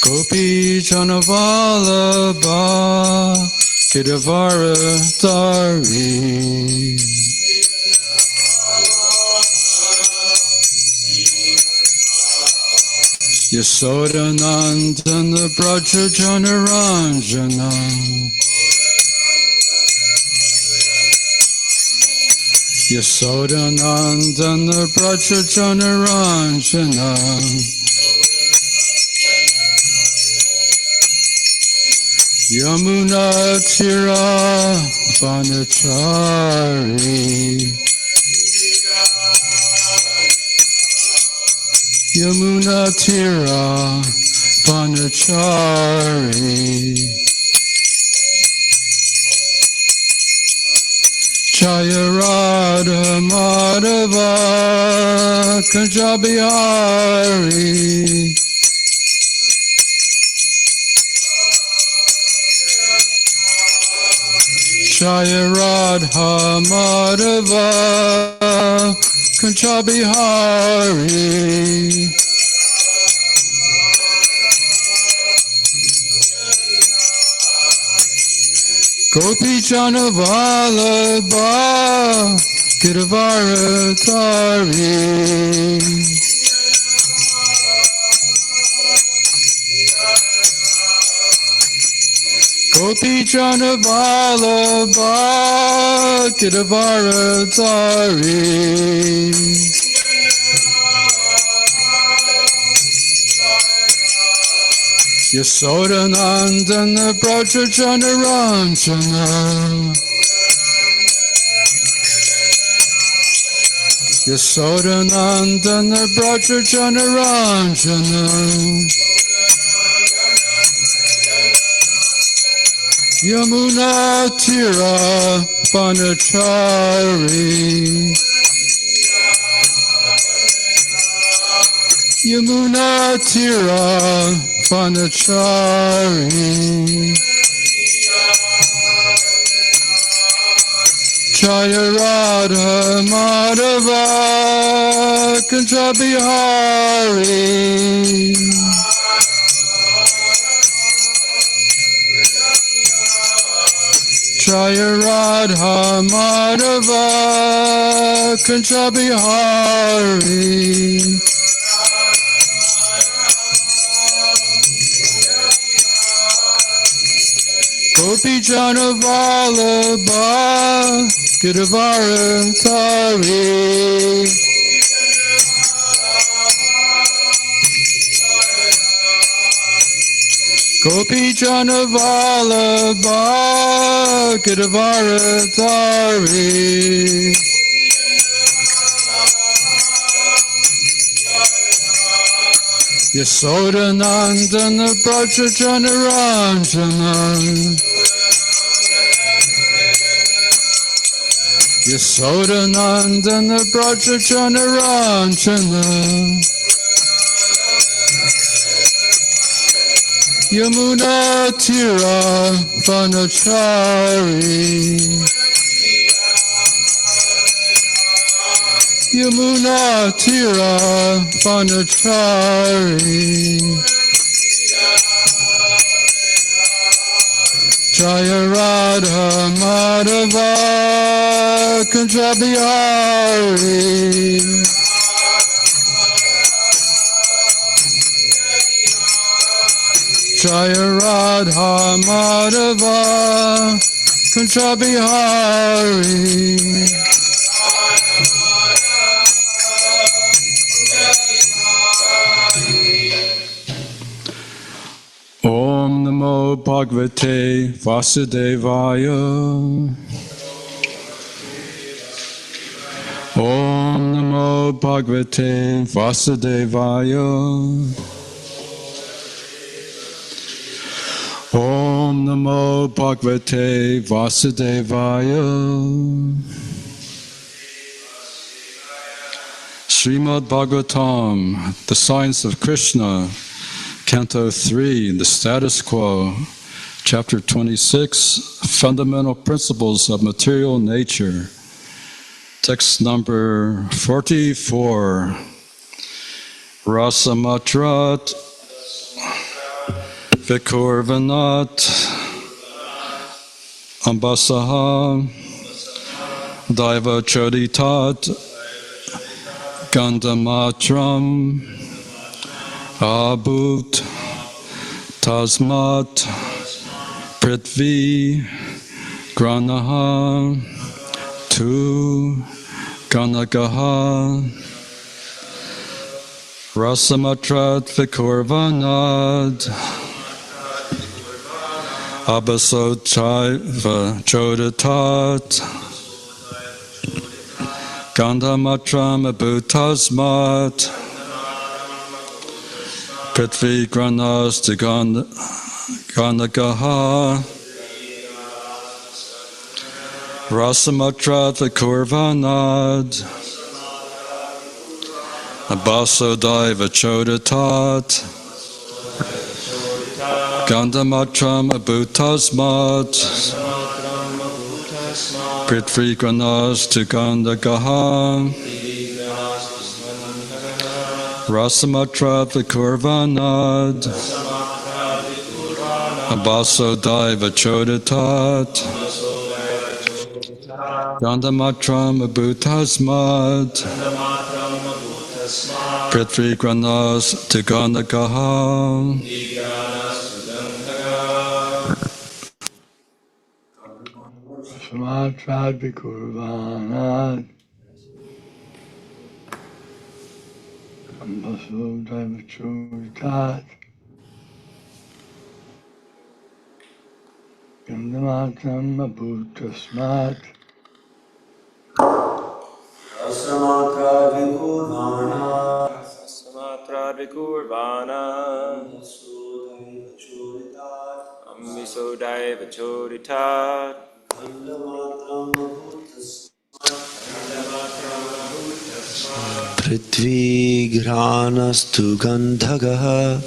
Gopi Janavallabha Gidavaradari Yasodanandana Braja Janaranjana Yasodanandana Braja Janaranjana Yamuna Tira Vanachari Yamuna Tira Vanachari Jaya Radha Madhava Kanjabihari Jaya Radha Madhava Kanjabihari Gopi Janavallabha Gidavaradari Gopi Janavallabha Gidavaradari Yasodanandana Braja Janaranjana Yasodanandana Braja Janaranjana Yamuna Tira Vanachari Yamuna Tira Vanachari Jaya Radha Madhava Kanjabihari Jaya Radha Madhava Kanjabihari Gopi Janavallabha Gidavaradari Gopi Janavallabha Gidavaradari Yasodanandana Braja Janaranjana Yasodanandana Braja Janaranjana Yamuna Tira Vanachari Yamuna Tira Vanachari Jaya Radha Madhava Kanjabihari Jaya Radha Madhava Kanjabihari Om Namo Bhagavate Vasudevaya Om Namo Bhagavate Vasudevaya Om Namo Bhagavate Vasudevaya Srimad Bhagavatam, The Science of Krishna, Canto 3, The Status Quo, Chapter 26, Fundamental Principles of Material Nature, text number 44, Rasamatrat Vikurvanat Ambasaha Daiva Choditat Gandamatram Abhut Tasmat Prithvi Granaha Tu Ganagaha Rasamatrat Vikurvanad Abhasochaiva Chodatat Gandhamatram Abhutasmat Prithvi Granas to Ganagaha Rasamatrat Vikurvanad Abhasodaiva Chodatat Gandhamatram Abhutasmat Prithvi Granas to Gandagaha Rasamatra Vikurvanad Abhasodaiva Chodatat Gandhamatram Abhutasmat Prithvi Granas to Gandagaha Rasamatra Vikurvanad Ambasodaiva Chodatat Gandhamatram Abhutasmat Rasamatra Vikurvana Ambasodaiva Choditat Prithvi Granastu Gandhagaha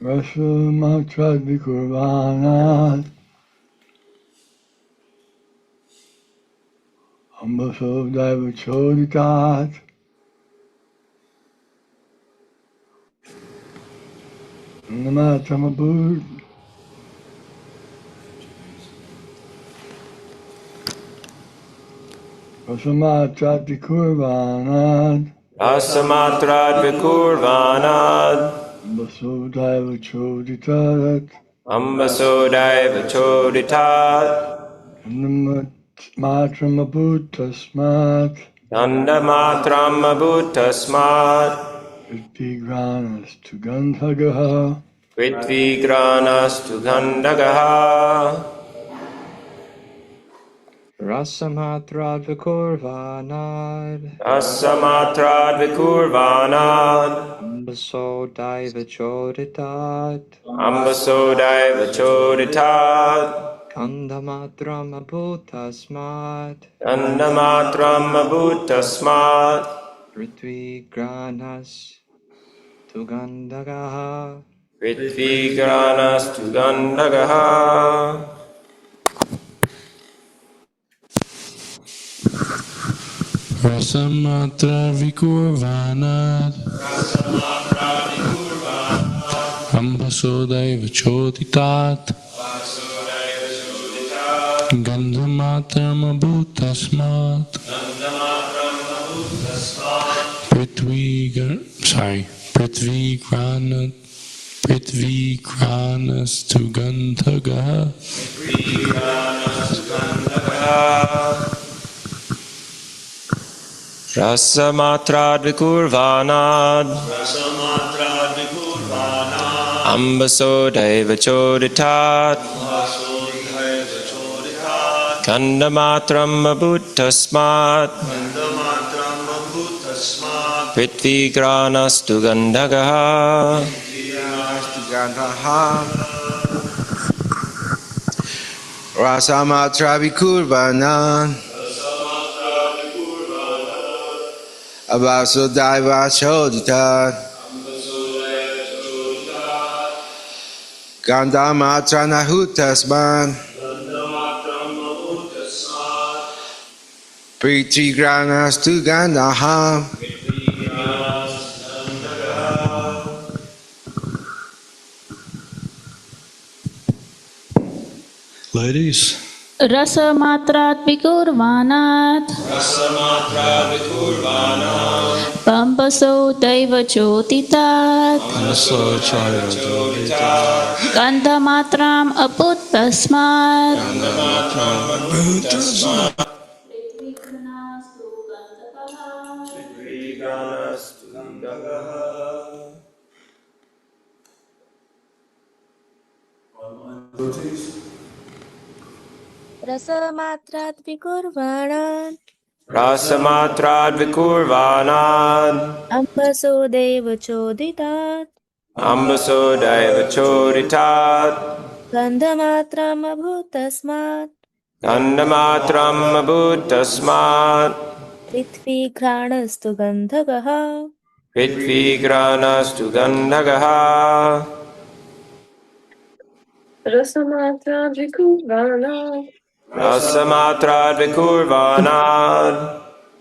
Rasamatra Vikurvanad Ambasodaiva Choditat Gandhamatram Rasamatra Vikurvanad Rasamatra Vikurvanad Ambasodaiva Choditat Ambasodaiva Choditat Gandhamatram Abhutasmat Dandamatram Abhutasmat Prithvi Granas to Gandhagaha Prithvi Granastu Gandagaha Rasamatra Vikurvanad Rasamatra Vikurvanad Ambasodaiva Choditat Ambasodaiva Choditat Gandhamatram Abhutasmat Dandamatram Abhutasmat Prithvi Granas to Gandhagaha Prithvi Granastu Gandagaha Rasamatra Vikurvanad Ambasodaiva Choditat Gandhamatram Abhutasmat Prithvi Granas to Gandhagaha Rasamatra Vikurvanad Ambasodaiva Choditat Gandhamatram Abhutasmat Prithvi Granastu Gandhagaha Rasamatra Vikurvanad Abhasodaiva Choditat Gandhamatram Abhutasmat Prithvi Granas to Gandhaha Ladies? Rasamatrat vikurvanat Pampaso daiva chotitat Anaso chaya jodita. Gandhamatram aputtasmat रसमात्रात् विकुर्वाणान् Rasamatrat vikurvanad अम्बसो Dev चोदितात् ambasodaiva choritat गन्धमात्रमभूतस्मात् Gandamatram abhutasmat पृथ्वीघ्राणस्तु गन्धकः Pritvigranastu gandhagaha Rasamatra Vikurvana Rasamatrat vikurvanad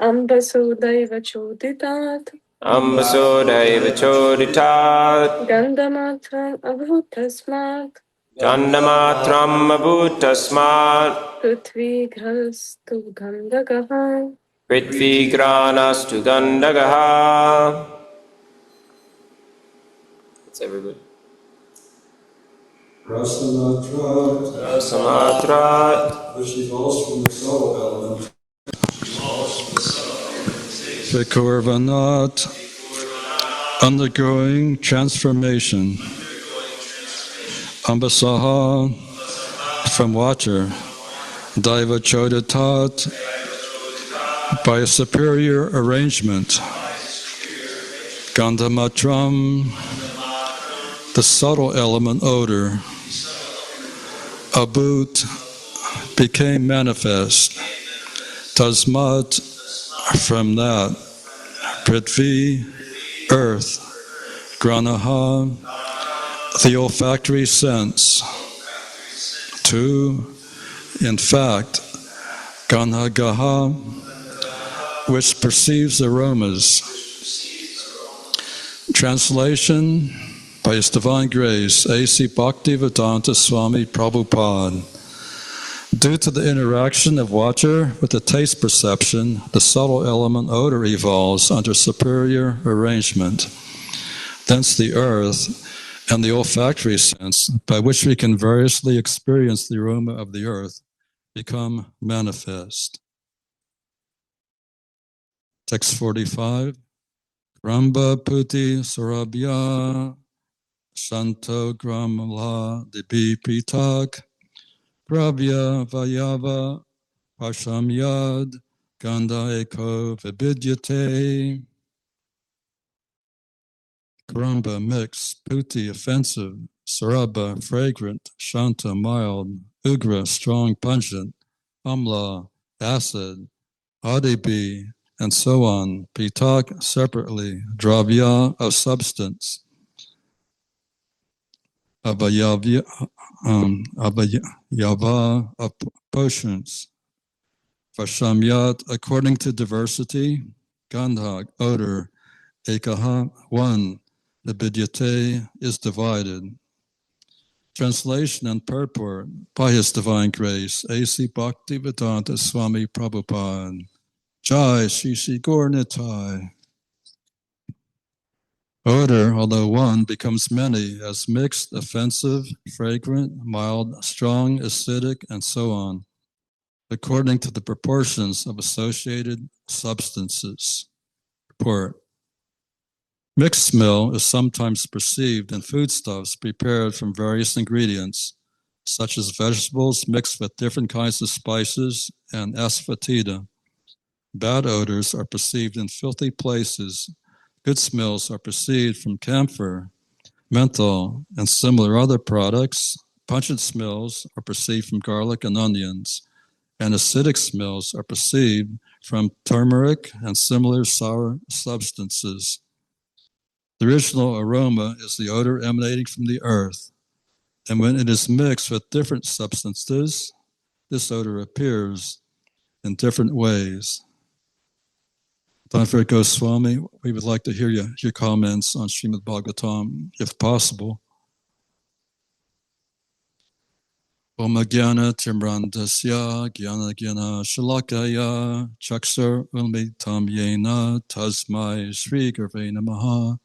Ambasudaiva Choditat ambasodaiva choritat Gandhamatra Abhutasmat Gandamatram abhutasmat Prithvi Grastu Gandhagaha. Pritvigranastu gandhagaha. That's everybody. Rasamatrat, which evolves from the soul element. Vikurvanat, undergoing transformation. Ambasaha, from water. Daiva Chodatat, by a superior arrangement. Gandhamatram, the subtle element odor. Abhut, became manifest. Tasmat, from that. Prithvi, earth. Granaha, the olfactory sense. 2. In fact, Ganhagaha, which perceives aromas. Translation by His Divine Grace, A.C. Bhaktivedanta Swami Prabhupada. Due to the interaction of water with the taste perception, the subtle element odor evolves under superior arrangement. Thence the earth and the olfactory sense, by which we can variously experience the aroma of the earth, become manifest. Text 45. Ramba Puti Sarabhya Shanto Gramala Dibi Pitak Gravya Vayava Pashamyad Ganda Eko Vibidyate. Karamba, mixed. Puti, offensive. Sarabha, fragrant. Shanta, mild. Ugra, strong, pungent. Amla, acid. Adibi, and so on. Pitak, separately. Dravya, of substance. Abhayava, of potions. Vashamyat, according to diversity. Gandha, odor. Ekaha, one. The Vidyate is divided. Translation and purport by His Divine Grace, A.C. Bhaktivedanta Swami Prabhupada. Jai Shri Shri Gaur Nitai. Odor, although one, becomes many as mixed, offensive, fragrant, mild, strong, acidic, and so on, according to the proportions of associated substances. Report. Mixed smell is sometimes perceived in foodstuffs prepared from various ingredients, such as vegetables mixed with different kinds of spices and asafoetida. Bad odors are perceived in filthy places. Good smells are perceived from camphor, menthol, and similar other products. Pungent smells are perceived from garlic and onions, and acidic smells are perceived from turmeric and similar sour substances. The original aroma is the odor emanating from the earth, and when it is mixed with different substances, this odor appears in different ways. Dr. Goswami, we would like to hear your comments on Srimad Bhagavatam, if possible. Om Jnana Timrandasya Jnana Jnana Shalakaya Chaksar Unmitam Yena Tasmai Sri Gurve Namaha.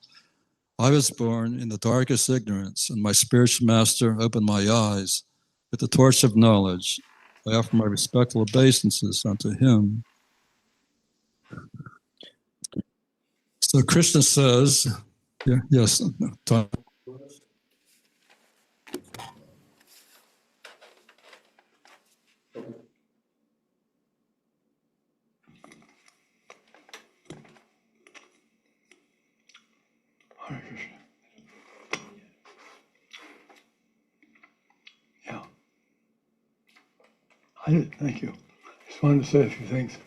I was born in the darkest ignorance, and my spiritual master opened my eyes with the torch of knowledge. I offer my respectful obeisances unto him. So Krishna says, yes, Tom. Hare Krishna. Yeah. Thank you. Just wanted to say a few things.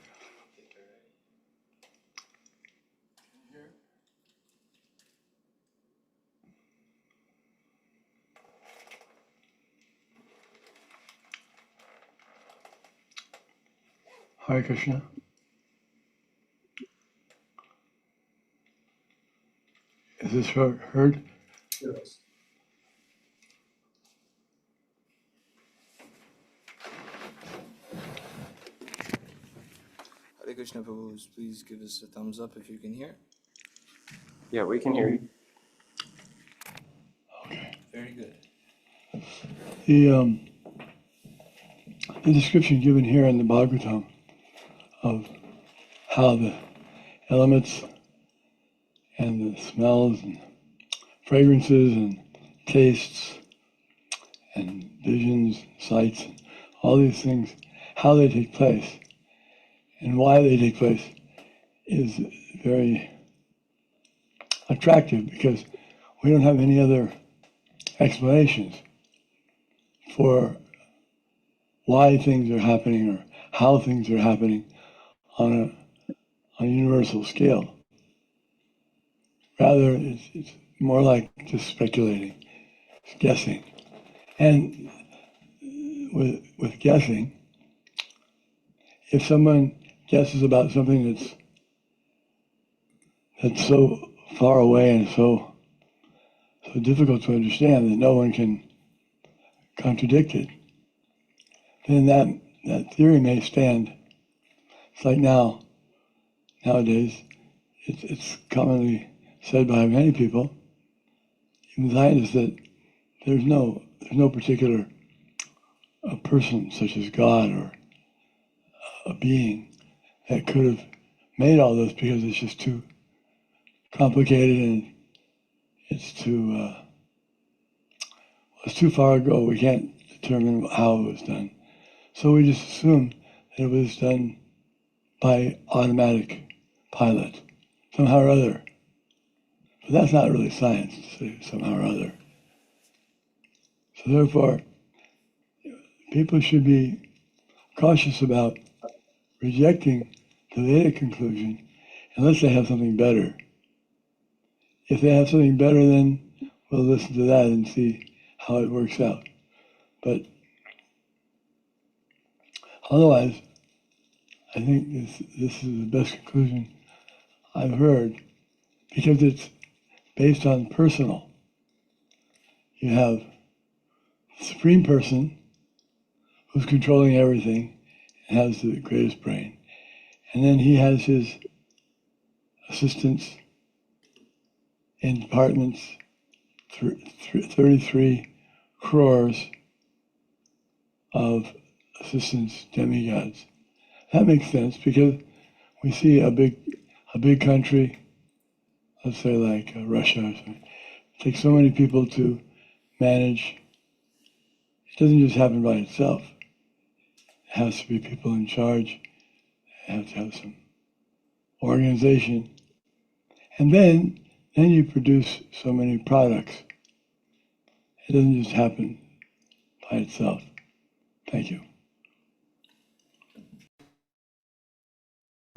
Hare Krishna. Is this heard? Yes. Hare Krishna Prabhu, please give us a thumbs up if you can hear. Yeah, we can hear you. Okay. Very good. The description given here in the Bhagavatam of how the elements and the smells and fragrances and tastes and visions, sights, all these things, how they take place and why they take place is very attractive because we don't have any other explanations for why things are happening or how things are happening on a universal scale. Rather, it's more like just speculating, it's guessing. And with guessing, if someone guesses about something that's so far away and so difficult to understand that no one can contradict it, then that theory may stand. It's like nowadays, it's commonly said by many people, even scientists, that there's no particular a person such as God or a being that could have made all this because it's just too complicated and it's too far ago. We can't determine how it was done. So we just assume that it was done by automatic pilot, somehow or other. But that's not really science, to say somehow or other. So therefore, people should be cautious about rejecting the Vedic conclusion unless they have something better. If they have something better, then we'll listen to that and see how it works out. But otherwise, I think this is the best conclusion I've heard because it's based on personal. You have the Supreme Person who's controlling everything and has the greatest brain. And then he has his assistants in departments, 33 crores of assistants, demigods. That makes sense because we see a big country, let's say like Russia or something, it takes so many people to manage. It doesn't just happen by itself. It has to be people in charge. It has to have some organization. And then you produce so many products. It doesn't just happen by itself. Thank you.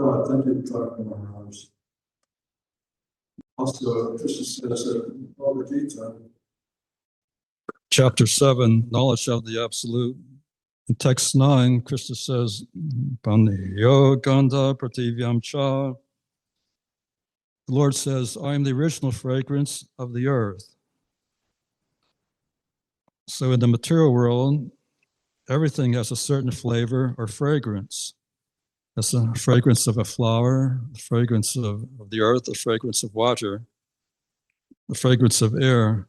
Oh, thank you for talking about ours. Also, Krishna says in Bhagavad Gita, Chapter 7, Knowledge of the Absolute. In text 9, Krishna says, Paniyo Gandha Prativyam Cha. The Lord says, I am the original fragrance of the earth. So in the material world, everything has a certain flavor or fragrance. It's the fragrance of a flower, the fragrance of the earth, the fragrance of water, the fragrance of air.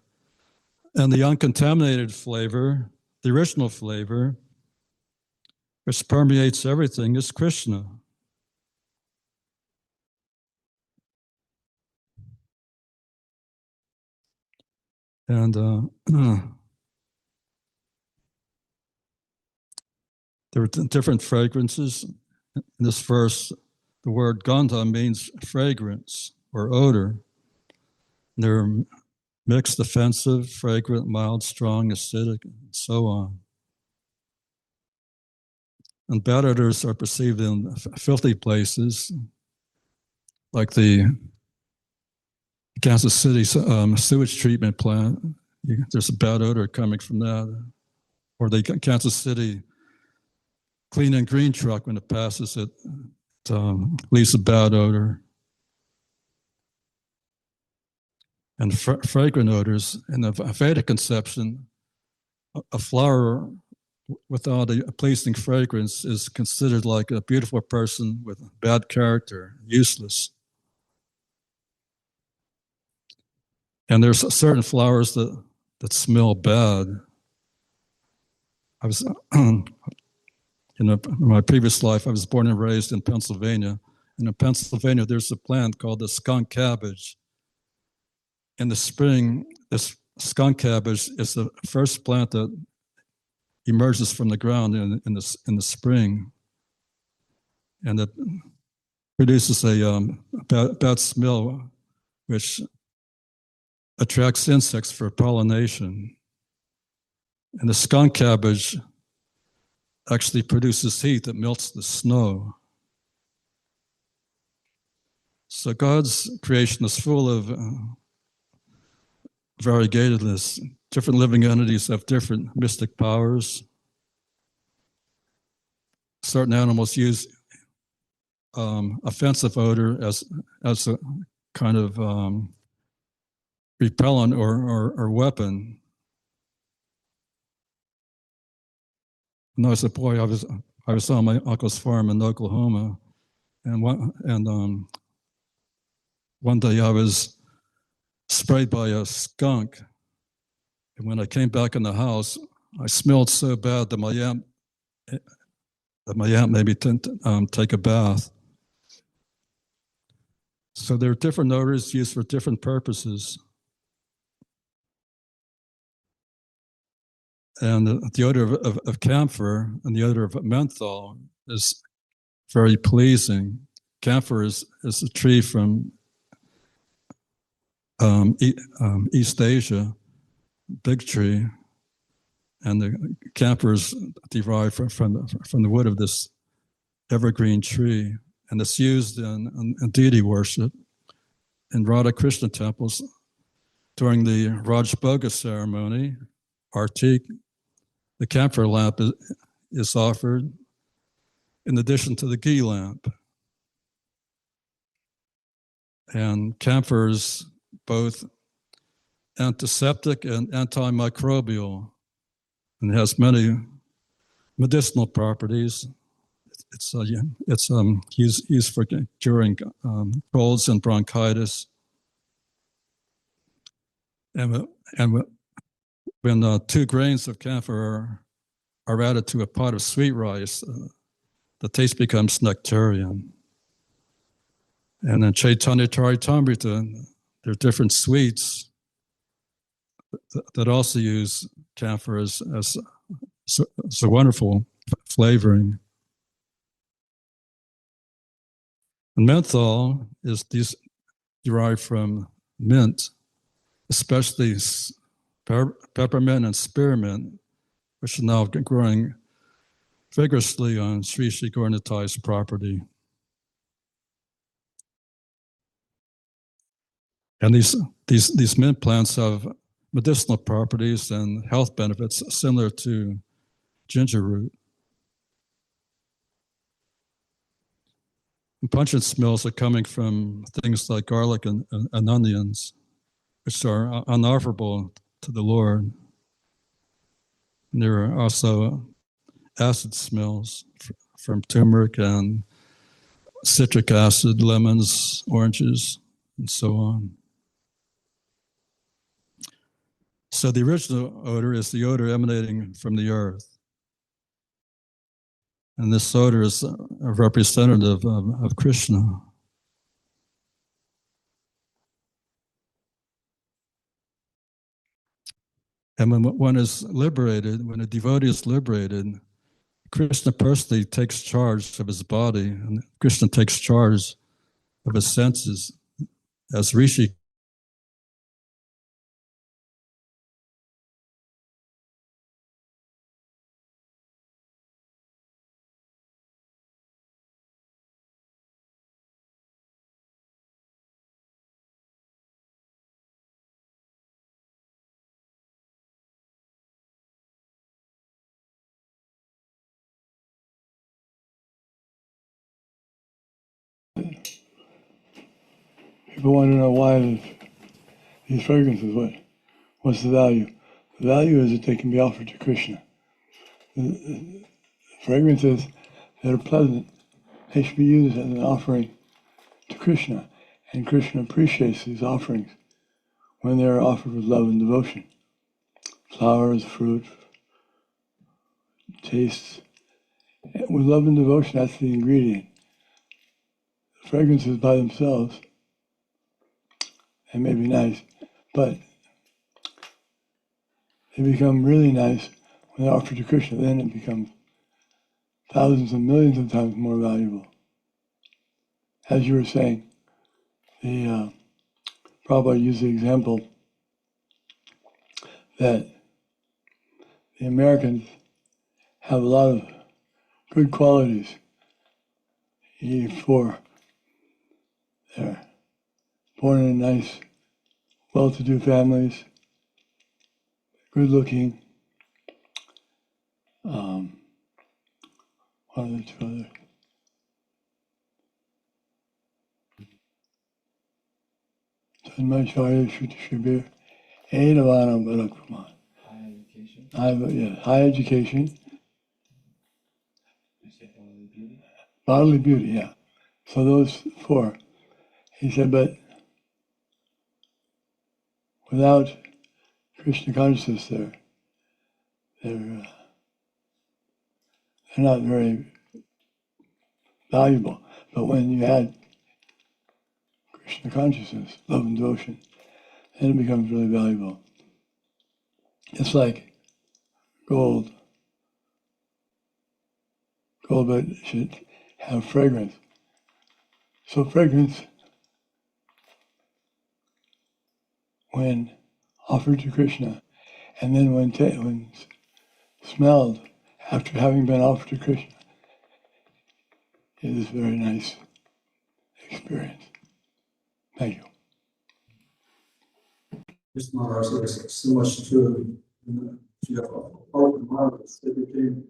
And the uncontaminated flavor, the original flavor, which permeates everything, is Krishna. And there are different fragrances. In this verse, the word gandha means fragrance or odor. They're mixed, offensive, fragrant, mild, strong, acidic, and so on. And bad odors are perceived in filthy places, like the Kansas City sewage treatment plant. There's a bad odor coming from that. Or the Kansas City clean and green truck, when it passes, it leaves a bad odor. And fragrant odors. In the Vedic conception, a flower without a pleasing fragrance is considered like a beautiful person with bad character, useless. And there's certain flowers that smell bad. I was in my previous life, I was born and raised in Pennsylvania. And in Pennsylvania, there's a plant called the skunk cabbage. In the spring, this skunk cabbage is the first plant that emerges from the ground in the spring, and it produces a bad smell, which attracts insects for pollination. And the skunk cabbage actually produces heat that melts the snow. So God's creation is full of variegatedness. Different living entities have different mystic powers. Certain animals use offensive odor as a kind of repellent or weapon. When I was a boy, I was on my uncle's farm in Oklahoma, and one day I was sprayed by a skunk, and when I came back in the house, I smelled so bad that my aunt made me take a bath. So there are different odors used for different purposes. And the odor of camphor and the odor of menthol is very pleasing. Camphor is a tree from East Asia, big tree, and the camphor is derived from the wood of this evergreen tree, and it's used in deity worship in Radha Krishna temples during the Raj Bhoga ceremony. Artik, the camphor lamp is offered in addition to the ghee lamp, and camphor is both antiseptic and antimicrobial, and has many medicinal properties. It's used for curing colds and bronchitis. And when 2 grains of camphor are added to a pot of sweet rice, the taste becomes nectarian. And in Chaitanya Charitamrita, there are different sweets that also use camphor as a wonderful flavoring. And menthol is derived from mint, especially peppermint and spearmint, which are now growing vigorously on Sri Sri Gaurnithai's property. And these mint plants have medicinal properties and health benefits similar to ginger root. And pungent smells are coming from things like garlic and onions, which are unofferable to the Lord. And there are also acid smells from turmeric and citric acid, lemons, oranges, and so on. So the original odor is the odor emanating from the earth. And this odor is a representative of Krishna. And when one is liberated, when a devotee is liberated, Krishna personally takes charge of his body, and Krishna takes charge of his senses as Rishi. People want to know why these fragrances, what's the value? The value is that they can be offered to Krishna. The fragrances that are pleasant, they should be used as an offering to Krishna. And Krishna appreciates these offerings when they are offered with love and devotion. Flowers, fruit, tastes. With love and devotion, that's the ingredient. The fragrances by themselves, they may be nice, but they become really nice when they're offered to Krishna. Then it becomes thousands and millions of times more valuable. As you were saying, the Prabhupada used the example that the Americans have a lot of good qualities. For they're born in nice, well-to-do families, good looking. One of the two others. High education. Bodily beauty, yeah. So those four. He said, but without Krishna consciousness, they're not very valuable. But when you add Krishna consciousness, love and devotion, then it becomes really valuable. It's like gold. Gold, but it should have fragrance. So fragrance, when offered to Krishna, and then when smelled after having been offered to Krishna, it is a very nice experience. Thank you. This Maharaj, there's so much to you have a open mind that became.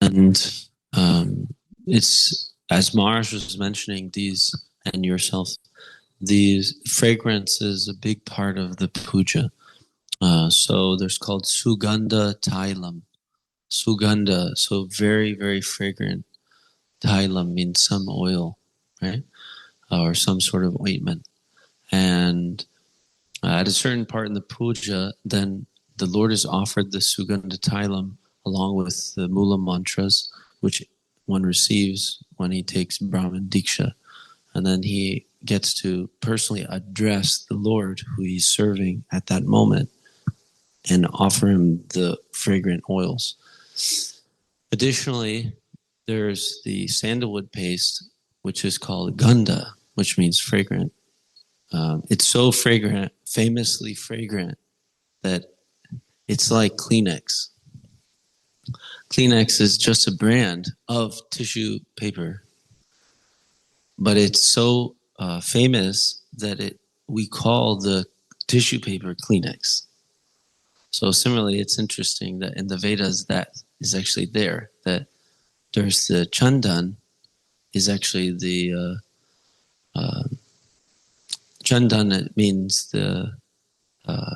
And it's, as Maharaj was mentioning, these, and yourself, these fragrance is a big part of the puja. So there's called Sugandha Tailam. Sugandha, so very, very fragrant. Tailam means some oil, right? Or some sort of ointment. And at a certain part in the puja, then the Lord is offered the Sugandha Tailam along with the Mula mantras, which one receives when he takes Brahman Diksha. And then he gets to personally address the Lord who he's serving at that moment and offer him the fragrant oils. Additionally, there's the sandalwood paste, which is called ganda, which means fragrant. It's so fragrant, famously fragrant, that it's like Kleenex. Kleenex is just a brand of tissue paper, but it's so famous that we call the tissue paper Kleenex. So similarly, it's interesting that in the Vedas that is actually there, that there's the chandan is actually the chandan, it means the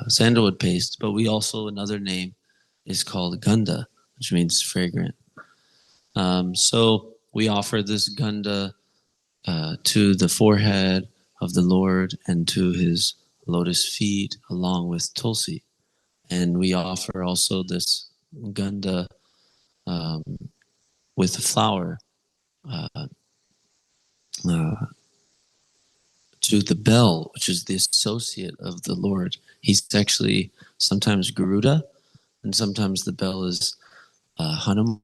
sandalwood paste, but we also, another name is called ganda, which means fragrant. So we offer this ganda to the forehead of the Lord and to his lotus feet along with tulsi. And we offer also this ganda with a flower to the bell, which is the associate of the Lord. He's actually sometimes Garuda, and sometimes the bell is Hanuman,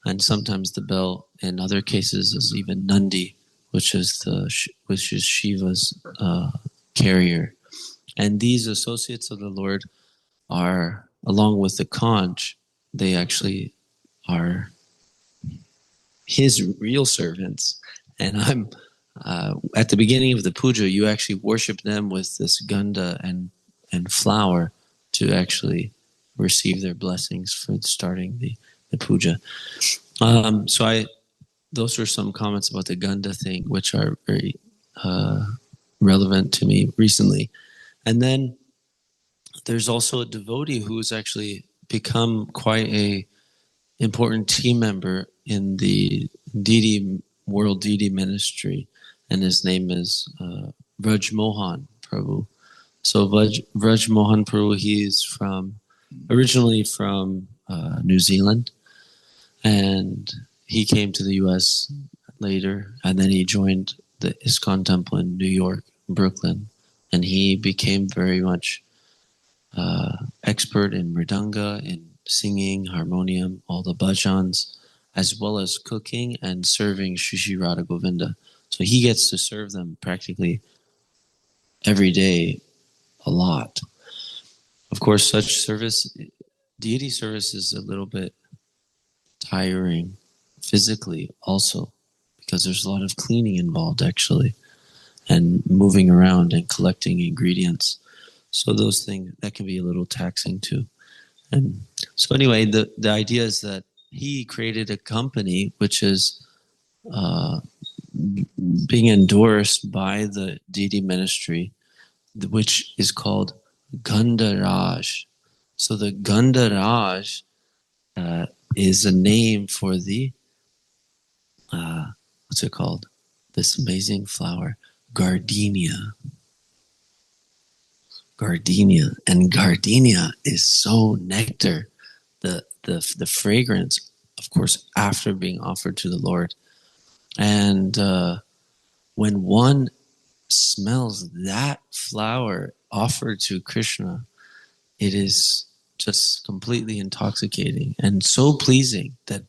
and sometimes the bell in other cases is even Nandi, which is Shiva's carrier. And these associates of the Lord are, along with the conch, they actually are his real servants. And I'm at the beginning of the puja, you actually worship them with this ganda and flower to actually receive their blessings for starting the puja. So those are some comments about the ganda thing, which are very relevant to me recently. And then there's also a devotee who's actually become quite a important team member in the World Deity Ministry, and his name is Vraj Mohan Prabhu. So Vraj Mohan Prabhu, he's originally from New Zealand, and he came to the U.S. later, and then he joined the ISKCON Temple in New York, Brooklyn, and he became very much expert in mridanga, in singing, harmonium, all the bhajans, as well as cooking and serving Shri Shri Radha Govinda. So he gets to serve them practically every day, a lot. Of course, such service, deity service, is a little bit tiring physically also, because there's a lot of cleaning involved actually, and moving around and collecting ingredients. So those things, that can be a little taxing too. And so anyway, the idea is that he created a company which is being endorsed by the deity ministry, which is called Gandharaj. So the Gandharaj is a name for the, what's it called? This amazing flower, gardenia. Gardenia. And gardenia is so nectar. The fragrance, of course, after being offered to the Lord. And when one smells that flower offered to Krishna, it is just completely intoxicating and so pleasing that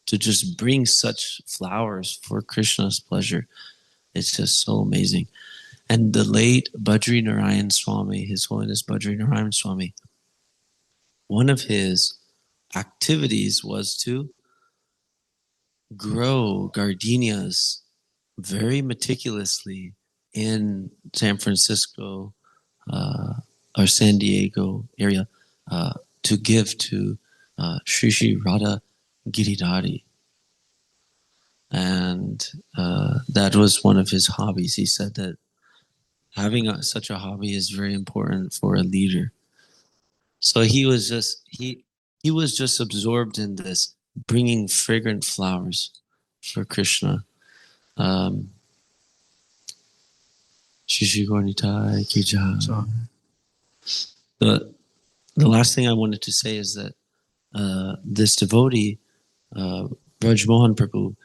to just bring such flowers for Krishna's pleasure, it's just so amazing. And the late Badri Narayan Swami, His Holiness Badri Narayan Swami, one of his activities was to grow gardenias very meticulously in San Francisco or San Diego area to give to Shri Shri Radha Giridhari. And that was one of his hobbies. He said that having such a hobby is very important for a leader. So he was just absorbed in this, bringing fragrant flowers for Krishna. Shishi Gornitai Ki Jai. The last thing I wanted to say is that this devotee, Vraj Mohan Prabhu,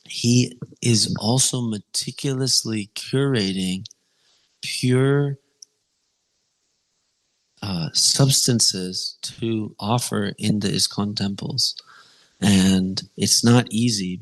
he is also meticulously curating pure substances to offer in the ISKCON temples. And it's not easy.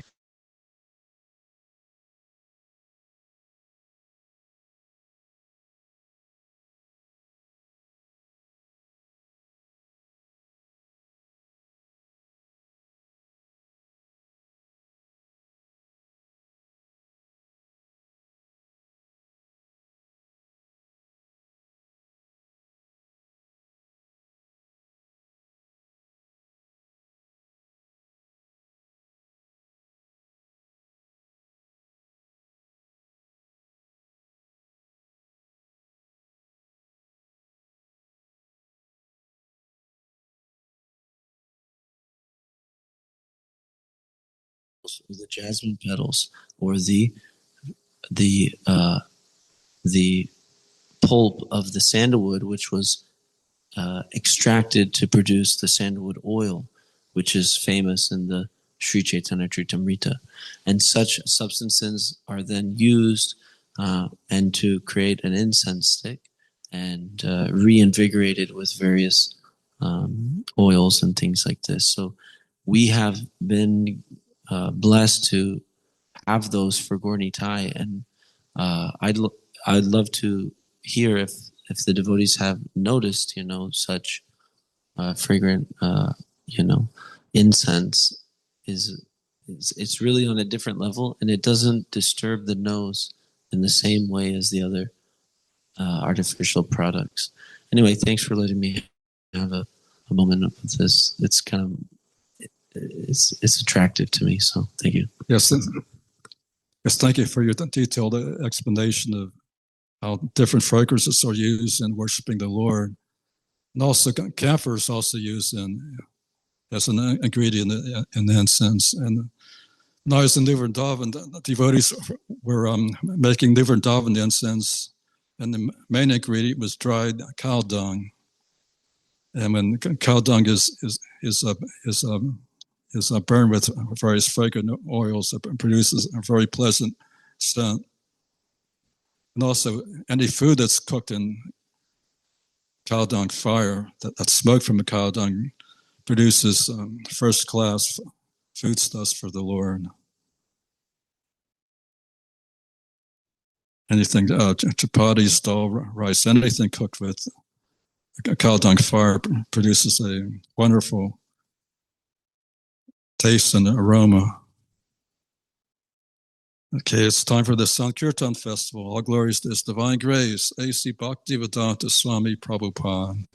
The jasmine petals, or the pulp of the sandalwood, which was extracted to produce the sandalwood oil, which is famous in the Sri Chaitanya Charitamrita. And such substances are then used and to create an incense stick and reinvigorated with various oils and things like this. So we have been blessed to have those for Gaur Nitai, and I'd love to hear if the devotees have noticed, such fragrant, incense it's really on a different level, and it doesn't disturb the nose in the same way as the other artificial products. Anyway, thanks for letting me have a moment with this. It's kind of it's attractive to me, so thank you. Yes, thank you for your detailed explanation of how different fragrances are used in worshiping the Lord. And also camphor is also used as an ingredient in the incense. And now as in Vrindavan, the devotees were making Vrindavan incense, and the main ingredient was dried cow dung. And when cow dung is burned with various fragrant oils, it produces a very pleasant scent. And also, any food that's cooked in cow dung fire, that smoke from the cow dung produces first-class foodstuffs for the Lord. Anything, chapatis, dal, rice, anything cooked with cow dung fire produces a wonderful taste and aroma. Okay, it's time for the Sankirtan Festival. All glories to His Divine Grace, A.C. Bhaktivedanta Swami Prabhupada.